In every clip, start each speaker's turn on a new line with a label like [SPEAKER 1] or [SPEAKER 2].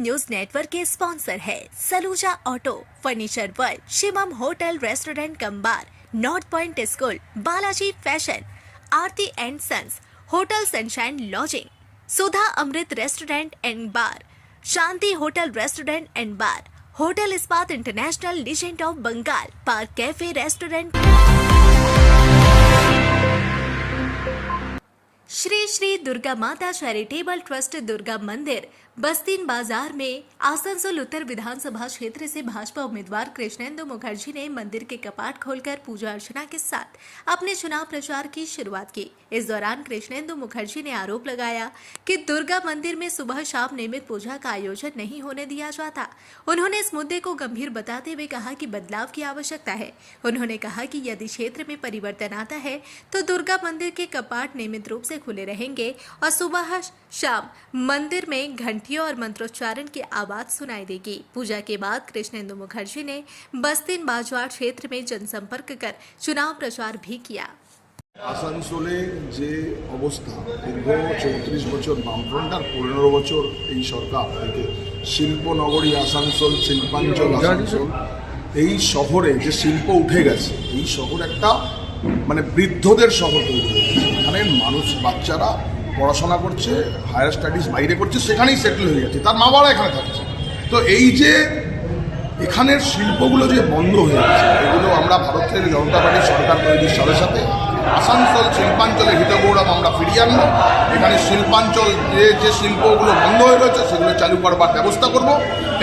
[SPEAKER 1] News network के sponsor है Saluja auto, furniture world, Shivam hotel restaurant cum bar, north point school, Balaji fashion, Aarti and sons, hotel sunshine lodging, Sudha Amrit restaurant and bar, Shanti hotel restaurant and bar, hotel Ispat international legend of Bengal, park cafe restaurant. Shri Shri Durga Mata charitable trust Durga मंदिर बस्तीन बाजार में आसनसोल उत्तर विधानसभा क्षेत्र से भाजपा उम्मीदवार कृष्णेंदु मुखर्जी ने मंदिर के कपाट खोलकर पूजा अर्चना के साथ अपने चुनाव प्रचार की शुरुआत की। इस दौरान कृष्णेंदु मुखर्जी ने आरोप लगाया कि दुर्गा मंदिर में सुबह शाम नियमित पूजा का आयोजन नहीं होने दिया जाता। उन्होंने इस मुद्दे को गंभीर बताते हुए कहा कि बदलाव की आवश्यकता है। उन्होंने कहा कि यदि क्षेत्र में परिवर्तन आता है तो दुर्गा मंदिर के कपाट नियमित रूप से खुले रहेंगे और सुबह शाम मंदिर में घंटियों और मंत्रोच्चारण की आवाज सुनाई देगी। पूजा के बाद कृष्णेंदु मुखर्जी ने बस्तीन बाजार क्षेत्र में जनसंपर्क कर चुनाव प्रचार भी किया।
[SPEAKER 2] আসানসোলে যে অবস্থা দীর্ঘ 34 বছর বামফ্রন্ট আর 15 বছর এই সরকার থেকে শিল্পনগরী আসানসোল, শিল্পাঞ্চল আসানসোল, এই শহরে যে শিল্প উঠে গেছে, এই শহর একটা মানে বৃদ্ধদের শহর তৈরি হয়ে গেছে। এখানে মানুষ, বাচ্চারা পড়াশোনা করছে, হায়ার স্টাডিজ বাইরে করছে, সেখানেই সেটেল হয়ে যাচ্ছে, তার মা বাবা এখানে থাকছে। তো এই যে এখানের শিল্পগুলো যে বন্ধ হয়ে গেছে, এগুলো আমরা ভারতের জনতা পার্টির সরকার তৈরির সাথে সাথে আসানসোল শিল্পাঞ্চলের হিতগৌরব আমরা ফিরিয়ে আনবো। এখানে শিল্পাঞ্চল যে শিল্পগুলো বন্ধ হয়ে রয়েছে সেগুলো চালু করবার ব্যবস্থা করব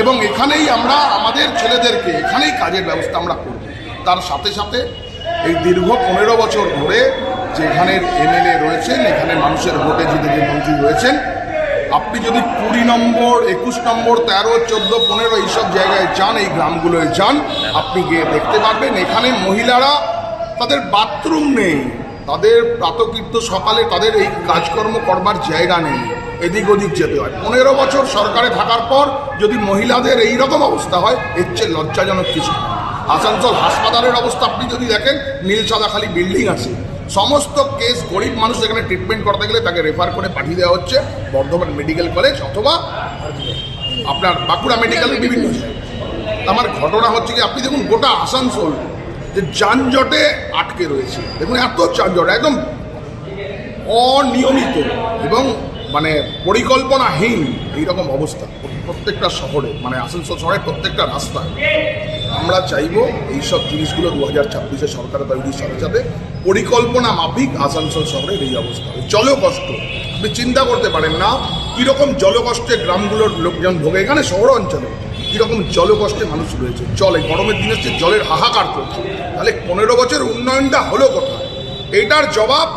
[SPEAKER 2] এবং এখানেই আমরা আমাদের ছেলেদেরকে এখানেই কাজের ব্যবস্থা আমরা করব। তার সাথে সাথে এই দীর্ঘ 15 বছর ধরে যেখানের এমএলএ রয়েছেন, এখানে মানুষের ভোটে জিতে যে মন্ত্রী রয়েছেন, আপনি যদি 20 নম্বর, 21 নম্বর, 13, 14, 15 এইসব জায়গায় যান, এই গ্রামগুলোয় যান, আপনি গিয়ে দেখতে পারবেন এখানে মহিলারা, তাদের বাথরুম নেই, তাদের প্রাতকৃত্য সকালে তাদের এই কাজকর্ম করবার জায়গা নেই, এদিক ওদিক যেতে হয়। 15 বছর সরকারে থাকার পর যদি মহিলাদের এই রকম অবস্থা হয়, এর চেয়ে লজ্জাজনক কিছু। আসানসোল হাসপাতালের অবস্থা আপনি যদি দেখেন, নীল সাদা খালি বিল্ডিং আছে, সমস্ত কেস গরিব মানুষ এখানে ট্রিটমেন্ট করতে গেলে তাকে রেফার করে পাঠিয়ে দেওয়া হচ্ছে বর্ধমান মেডিকেল কলেজ অথবা আপনার বাঁকুড়া মেডিকেলের বিভিন্ন জায়গায়। আমার ঘটনা হচ্ছে কি, আপনি দেখুন গোটা আসানসোল যে যানজটে আটকে রয়েছে, দেখুন এত যানজট, একদম অনিয়মিত এবং মানে পরিকল্পনাহীন এইরকম অবস্থা প্রত্যেকটা শহরে, মানে আসানসোল শহরের প্রত্যেকটা রাস্তায়। আমরা চাইব এইসব জিনিসগুলো 2026-এ সরকারের তৈরির সাথে সাথে পরিকল্পনা মাফিক আসানসোল শহরের এই অবস্থা। জলকষ্ট আপনি চিন্তা করতে পারেন না কীরকম জলকষ্টে গ্রামগুলোর লোকজন ভোগে। এখানে শহর অঞ্চলে কীরকম জলকষ্টে মানুষ রয়েছে, জলে গরমের দিনে সে জলের হাহাকার করছে। তাহলে 15 বছর উন্নয়নটা হলো কোথায়? এটার জবাব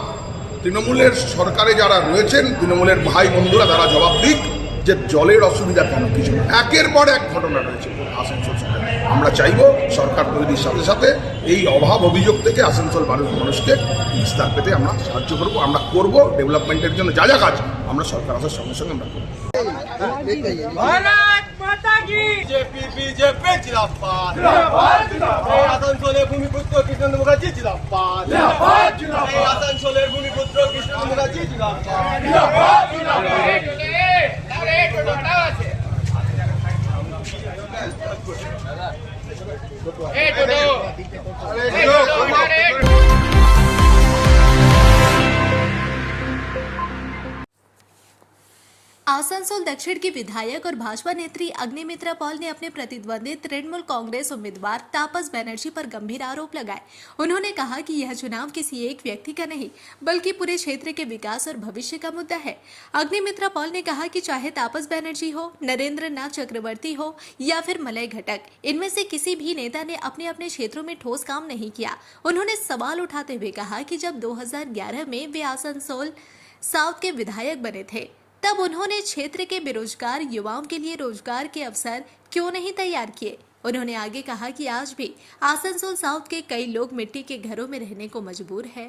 [SPEAKER 2] তৃণমূলের সরকারে যারা রয়েছেন, তৃণমূলের ভাই বন্ধুরা তারা জবাব দিক যে জলের অসুবিধা কেন কিছু না। একের পর এক ঘটনা রয়েছে আসানসোল শহরে। আমরা চাইব সরকার তৈরির সাথে সাথে এই অভাব অভিযোগ থেকে আসানসোল মানুষকে নিস্তার পেতে আমরা সাহায্য করব, আমরা করব। ডেভেলপমেন্টের জন্য যা যা কাজ আমরা সরকার আসার সঙ্গে সঙ্গে আমরা করব।
[SPEAKER 3] আসানসোলের ভূমিপুত্র কৃষ্ণেন্দু মুখার্জি জিন্দাবাদ, আসানসোলের ভূমিপুত্র কৃষ্ণেন্দু মুখার্জি
[SPEAKER 1] आसनसोल दक्षिण की विधायक और भाजपा नेत्री अग्निमित्रा पॉल ने अपने प्रतिद्वंदी तृणमूल कांग्रेस उम्मीदवार तापस बनर्जी पर गंभीर आरोप लगाए। उन्होंने कहा कि यह चुनाव किसी एक व्यक्ति का नहीं बल्कि पूरे क्षेत्र के विकास और भविष्य का मुद्दा है। अग्निमित्रा पॉल ने कहा कि चाहे तापस बनर्जी हो, नरेंद्र नाथ चक्रवर्ती हो या फिर मलय घटक, इनमें से किसी भी नेता ने अपने अपने क्षेत्रों में ठोस काम नहीं किया। उन्होंने सवाल उठाते हुए कहा कि जब 2011 में वे आसनसोल साउथ के विधायक बने थे तब उन्होंने क्षेत्र के बेरोजगार युवाओं के लिए रोजगार के अवसर क्यों नहीं तैयार किए। उन्होंने आगे कहा कि आज भी आसनसोल साउथ के कई लोग मिट्टी के घरों में रहने को मजबूर है,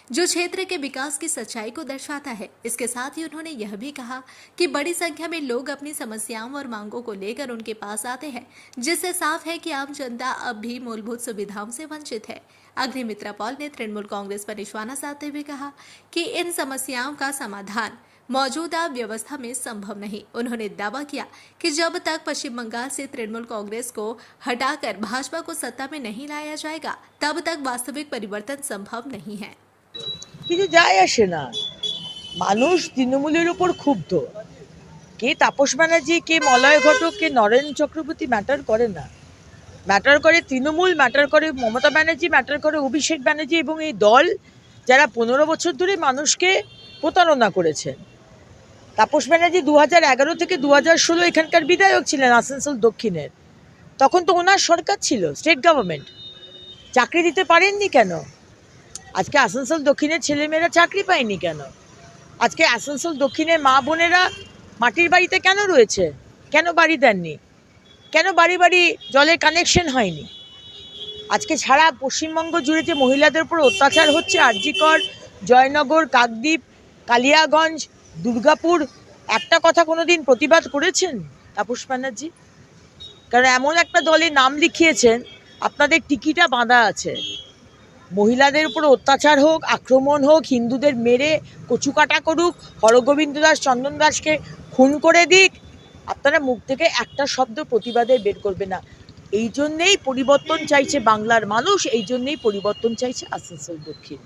[SPEAKER 1] जो क्षेत्र के विकास की सच्चाई को दर्शाता है। इसके साथ ही उन्होंने यह भी कहा कि बड़ी संख्या में लोग अपनी समस्याओं और मांगों को लेकर उनके पास आते हैं, जिससे साफ है कि आम जनता अब भी मूलभूत सुविधाओं से वंचित है। अग्निमित्रा पॉल ने तृणमूल कांग्रेस पर निशाना साधते हुए कहा कि इन समस्याओं का समाधान मौजूदा व्यवस्था में संभव नहीं। उन्होंने दावा किया कि जब तक पश्चिम बंगाल से तृणमूल कांग्रेस को हटाकर भाजपा को सत्ता में नहीं लाया जाएगा, तब तक वास्तविक परिवर्तन संभव नहीं है।
[SPEAKER 4] কিছু যায় আসে না, মানুষ তৃণমূলের উপর ক্ষুব্ধ। কে তাপস ব্যানার্জি, কে মলয় ঘটক, কে নরেন চক্রবর্তী ম্যাটার করে না। ম্যাটার করে তৃণমূল, ম্যাটার করে মমতা ব্যানার্জি, ম্যাটার করে অভিষেক ব্যানার্জি এবং এই দল যারা 15 বছর ধরে মানুষকে প্রতারণা করেছেন। তাপস ব্যানার্জি 2011 থেকে 2016 এখানকার বিধায়ক ছিলেন আসানসোল দক্ষিণের। তখন তো ওনার সরকার ছিল, স্টেট গভর্নমেন্ট। চাকরি দিতে পারেননি কেন? আজকে আসানসোল দক্ষিণের ছেলেমেয়েরা চাকরি পায়নি কেন? আজকে আসানসোল দক্ষিণের মা বোনেরা মাটির বাড়িতে কেন রয়েছে? কেন বাড়ি দেননি? কেন বাড়ি বাড়ি জলের কানেকশন হয়নি? আজকে সারা পশ্চিমবঙ্গ জুড়ে যে মহিলাদের উপর অত্যাচার হচ্ছে, আরজিকর, জয়নগর, কাকদ্বীপ, কালিয়াগঞ্জ, দুর্গাপুর, একটা কথা কোনোদিন প্রতিবাদ করেছেন তাপস ব্যানার্জি? কারণ এমন একটা দলে নাম লিখিয়েছেন, আপনাদের টিকিটা বাঁধা আছে। মহিলাদের উপর অত্যাচার হোক, আক্রমণ হোক, হিন্দুদের মেরে কচুকাটা করুক, হরগোবিন্দ দাস, চন্দন দাসকে খুন করে দিক, আপনারা মুখ থেকে একটা শব্দ প্রতিবাদের বের করবে না। এই জন্যেই পরিবর্তন চাইছে বাংলার মানুষ, এই জন্যেই পরিবর্তন চাইছে আসানসোল দক্ষিণ।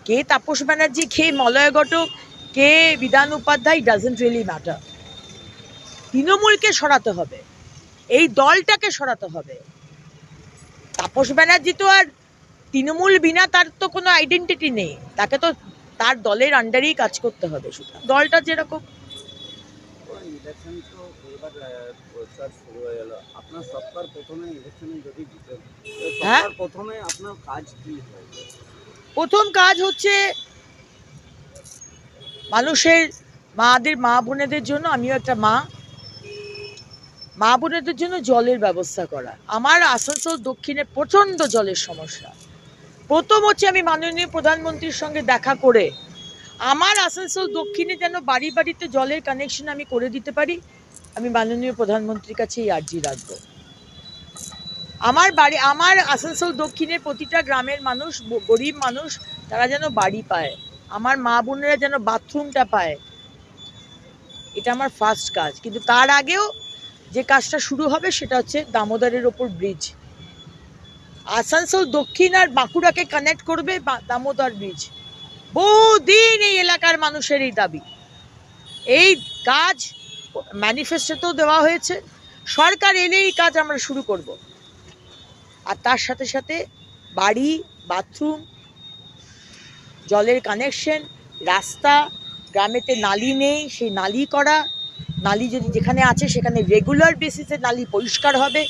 [SPEAKER 4] কে তাপস ব্যানার্জি, কে মলয় ঘটক, কে Bidhan Upadhyay, doesn't really matter. তৃণমূলকে সরাতে হবে, এই দলটাকে সরাতে হবে। তাপস ব্যানার্জি তো আর তৃণমূল বিনা, তার তো কোনো আইডেন্টিটি নেই। তাকে তো তার দলের আন্ডারেই কাজ করতে হবে। সুতরাং দলটা যেরকম
[SPEAKER 5] ইলেকশন তো এবার প্রচার শুরু হয়ে গেল। আপনার সরকার প্রথমে ইলেকশনে যদি জিতেন,
[SPEAKER 4] হ্যাঁ,
[SPEAKER 5] সরকার প্রথমে আপনার কাজ কি হবে?
[SPEAKER 4] প্রথম কাজ হচ্ছে মানুষের মা বোনেদের জন্য, আমিও একটা মা বোনেদের জন্য জলের ব্যবস্থা করা। আমার আসানসোল দক্ষিণে প্রচণ্ড জলের সমস্যা। প্রথম হচ্ছে আমি মাননীয় প্রধানমন্ত্রীর সঙ্গে দেখা করে আমার আসানসোল দক্ষিণে যেন বাড়ি বাড়িতে জলের কানেকশন আমি করে দিতে পারি, আমি মাননীয় প্রধানমন্ত্রীর কাছে এই আর্জি রাখবো। আমার আসানসোল দক্ষিণের প্রতিটা গ্রামের মানুষ, গরিব মানুষ, তারা যেন বাড়ি পায়, আমার মা বোনেরা যেন বাথরুমটা পায়, এটা আমার ফার্স্ট কাজ। কিন্তু তার আগেও যে কাজটা শুরু হবে সেটা হচ্ছে দামোদরের ওপর ব্রিজ। আসানসোল দক্ষিণ আর বাঁকুড়াকে কানেক্ট করবে দামোদর ব্রিজ। বহুদিন এই এলাকার মানুষের এই দাবি। এই কাজ ম্যানিফেস্টোতেও দেওয়া হয়েছে, সরকার এলে এই কাজ আমরা শুরু করব। আর তার সাথে সাথে বাড়ি, বাথরুম, জলের কানেকশন, রাস্তা, গ্রামেতে নালি নেই সেই নালি করা, নালি যদি যেখানে আছে সেখানে রেগুলার বেসিসে নালি পরিষ্কার হবে,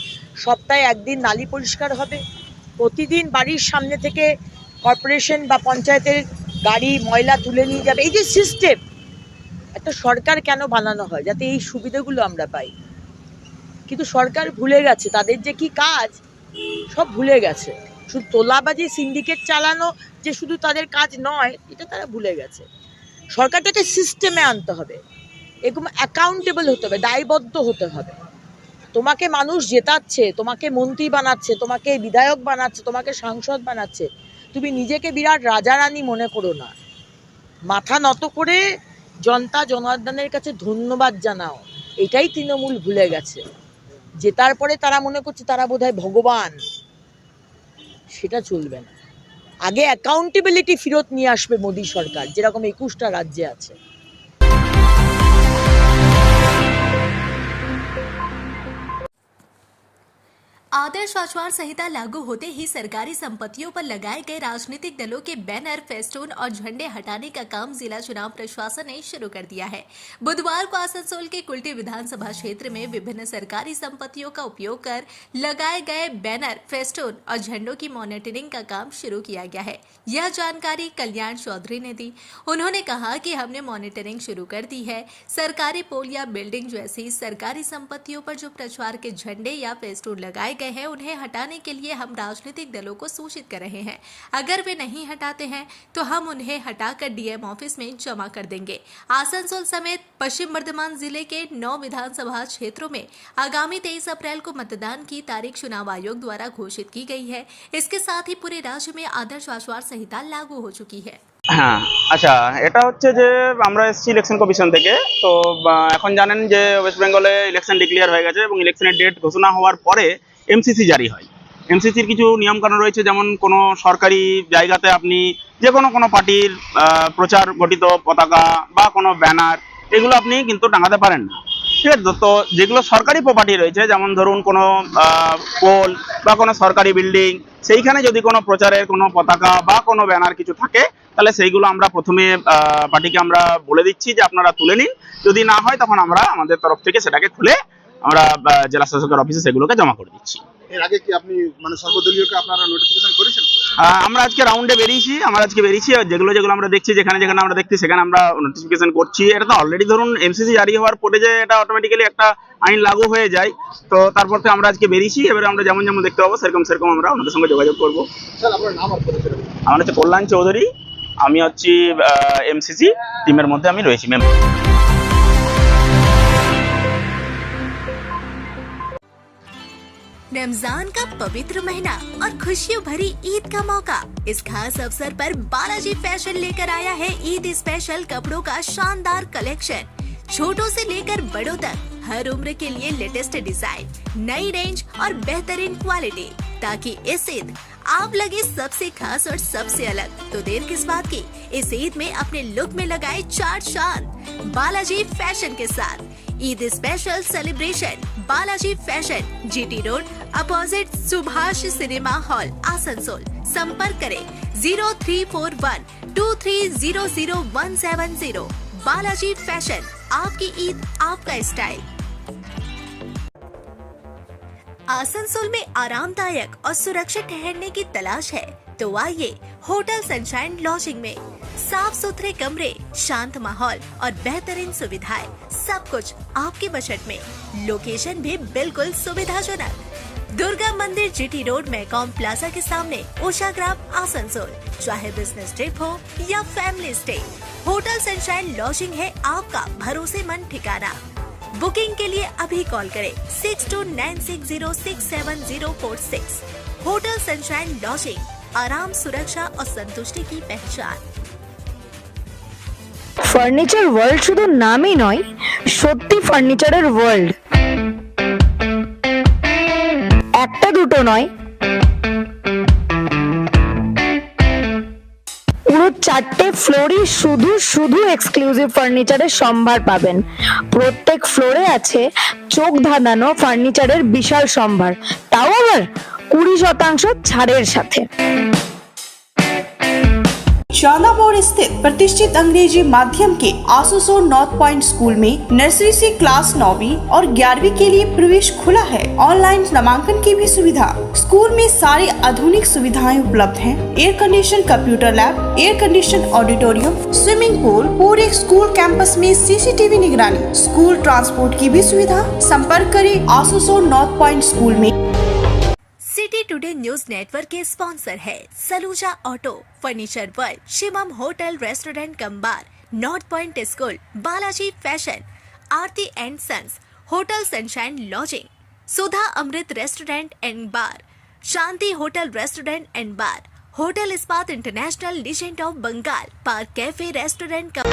[SPEAKER 4] সপ্তাহে একদিন নালি পরিষ্কার হবে, প্রতিদিন বাড়ির সামনে থেকে কর্পোরেশন বা পঞ্চায়েতের গাড়ি ময়লা তুলে নিয়ে যাবে। এই যে সিস্টেম, একটা সরকার কেন বানানো হয়? যাতে এই সুবিধাগুলো আমরা পাই। কিন্তু সরকার ভুলে গেছে তাদের যে কি কাজ, সব ভুলে গেছে। শুধু তোলাবাজি, সিন্ডিকেট চালানো যে শুধু তাদের কাজ নয়, এটা তারা ভুলে গেছে। সরকারটাকে সিস্টেমে আনতে হবে, এরকম অ্যাকাউন্টেবল হতে হবে, দায়বদ্ধ হতে হবে। তোমাকে মানুষ জেতাচ্ছে, তোমাকে মন্ত্রী বানাচ্ছে, তোমাকে বিধায়ক বানাচ্ছে, তোমাকে সাংসদ বানাচ্ছে, তুমি নিজেকে বিরাট রাজা রানী মনে করো না। মাথা নত করে জনতা জনার্দনের কাছে ধন্যবাদ জানাও। এটাই তৃণমূল ভুলে গেছে। জেতার পরে তারা মনে করছে তারা বোধহয় ভগবান, সেটা চলবে না। আগে অ্যাকাউন্টেবিলিটি ফেরত নিয়ে আসবে মোদী সরকার, যেরকম 21টা রাজ্যে আছে।
[SPEAKER 1] आदर्श आचार संहिता लागू होते ही सरकारी संपत्तियों पर लगाए गए राजनीतिक दलों के बैनर, फेस्टून और झंडे हटाने का काम जिला चुनाव प्रशासन ने शुरू कर दिया है। बुधवार को आसनसोल के कुल्टी विधानसभा क्षेत्र में विभिन्न सरकारी संपत्तियों का उपयोग कर लगाए गए बैनर, फेस्टून और झंडों की मॉनिटरिंग का काम शुरू किया गया है। यह जानकारी कल्याण चौधरी ने दी। उन्होंने कहा कि हमने मॉनिटरिंग शुरू कर दी है। सरकारी पोल या बिल्डिंग जैसी सरकारी संपत्तियों पर जो प्रचार के झंडे या फेस्टून लगाए गए हैं, उन्हें हटाने के लिए हम राजनीतिक दलों को सूचित कर रहे हैं। अगर वे नहीं हटाते हैं तो हम उन्हें हटाकर डीएम ऑफिस में जमा कर देंगे। आसनसोल समेत पश्चिम बर्धमान जिले के 9 विधानसभा क्षेत्रों में आगामी 23 अप्रैल को मतदान की तारीख चुनाव आयोग द्वारा घोषित की गई है। इसके साथ ही पूरे राज्य में आदर्श आचार संहिता लागू हो चुकी है।
[SPEAKER 6] হ্যাঁ, আচ্ছা, এটা হচ্ছে যে আমরা এসেছি ইলেকশন কমিশন থেকে। তো এখন জানেন যে ওয়েস্ট বেঙ্গলে ইলেকশন ডিক্লেয়ার হয়ে গেছে এবং ইলেকশনের ডেট ঘোষণা হওয়ার পরে এমসিসি জারি হয়। এমসিসির কিছু নিয়মকানুন রয়েছে, যেমন কোনো সরকারি জায়গাতে আপনি যে কোনো পার্টির প্রচার ঘটিত পতাকা বা কোনো ব্যানার এগুলো আপনি কিন্তু টাঙাতে পারেন না। ঠিক আছে? তো যেগুলো সরকারি প্রপার্টি রয়েছে, যেমন ধরুন কোনো পোল বা কোনো সরকারি বিল্ডিং, সেইখানে যদি কোনো প্রচারের কোনো পতাকা বা কোনো ব্যানার কিছু থাকে, তাহলে সেইগুলো আমরা প্রথমে পার্টিকে আমরা বলে দিচ্ছি যে আপনারা তুলে নিন। যদি না হয় তখন আমরা আমাদের তরফ থেকে সেটাকে খুলে আমরা জেলা শাসকের অফিসে সেগুলোকে জমা করে দিচ্ছি।
[SPEAKER 3] এর আগে কি আপনি মানে সর্বদলীয়কে আপনারা নোটিফিকেশন করেছেন?
[SPEAKER 6] আমরা আজকে রাউন্ডে বেরিয়েছি, আর যেগুলো আমরা দেখছি, যেখানে আমরা দেখছি সেখানে আমরা নোটিফিকেশন করছি। এটা তো অলরেডি ধরুন এমসিসি জারি হওয়ার পরে যে এটা অটোমেটিক্যালি একটা আইন লাগু হয়ে যায়, তো তারপর থেকে আমরা আজকে বেরিয়েছি। এবারে আমরা যেমন দেখতে পাবো সেরকম আমরা ওনাদের সঙ্গে যোগাযোগ করবো।
[SPEAKER 3] স্যার আপনার নাম আর পরিচয়?
[SPEAKER 6] আমার হচ্ছে কল্যাণ চৌধুরী, আমি হচ্ছি এমসিসি টিমের মধ্যে আমি রয়েছি মেম্বার।
[SPEAKER 1] रमजान का पवित्र महीना और खुशियों भरी ईद का मौका। इस खास अवसर पर बालाजी फैशन लेकर आया है ईद स्पेशल कपड़ों का शानदार कलेक्शन। छोटों से लेकर बड़ों तक हर उम्र के लिए लेटेस्ट डिजाइन, नई रेंज और बेहतरीन क्वालिटी, ताकि इस ईद आप लगे सबसे खास और सबसे अलग। तो देर किस बात की, इस ईद में अपने लुक में लगाए चार चांद बालाजी फैशन के साथ। Eid special celebration Balaji fashion, GT road opposite Subhash cinema hall, Asansol. संपर्क करें 034123000170। बालाजी फैशन, आपकी ईद आपका स्टाइल। आसनसोल में आरामदायक और सुरक्षित ठहरने की तलाश है तो आइए होटल सनशाइन लॉजिंग में। साफ सुथरे कमरे, शांत माहौल और बेहतरीन सुविधाएं, सब कुछ आपके बजट में। लोकेशन भी बिल्कुल सुविधाजनक। दुर्गा मंदिर, जीटी रोड, मैकॉम प्लाजा के सामने, उषाग्राम, आसनसोल। चाहे बिजनेस ट्रिप हो या family stay, hotel sunshine lodging है आपका भरोसेमंद ठिकाना। बुकिंग के लिए अभी कॉल करें 6296067046। होटल सनशाइन लॉजिंग, आराम, सुरक्षा और संतुष्टि की पहचान।
[SPEAKER 7] ফার্নিচার ওয়ার্ল্ড শুধু নামই নয়, সত্যি ফার্নিচারের ওয়ার্ল্ড। একটা দুটো নয়, পুরো 4টে ফ্লোরই শুধু এক্সক্লুসিভ ফার্নিচারের সম্ভার পাবেন। প্রত্যেক ফ্লোরে আছে চোখ ধাঁধানো ফার্নিচারের বিশাল সম্ভার, তাও আবার 20% ছাড়ের সাথে।
[SPEAKER 8] शाला मोड़ स्थित प्रतिष्ठित अंग्रेजी माध्यम के आसनसोल नॉर्थ पॉइंट स्कूल में नर्सरी से क्लास 9वीं और 11वीं के लिए प्रवेश खुला है। ऑनलाइन नामांकन की भी सुविधा। स्कूल में सारी आधुनिक सुविधाएं उपलब्ध हैं। Air condition computer lab, air condition auditorium, swimming pool, पूरे स्कूल कैंपस में सीसीटीवी निगरानी, स्कूल ट्रांसपोर्ट की भी सुविधा। संपर्क करें आसनसोल नॉर्थ पॉइंट स्कूल में।
[SPEAKER 1] सिटी टुडे न्यूज नेटवर्क के स्पॉन्सर है Saluja auto, furniture world, Shivam hotel restaurant cum bar, north point school, Balaji fashion, Aarti and sons, hotel sunshine lodging, Sudha Amrit restaurant and bar, Shanti hotel restaurant and bar, hotel Ispat international, legend of Bengal, park cafe restaurant come.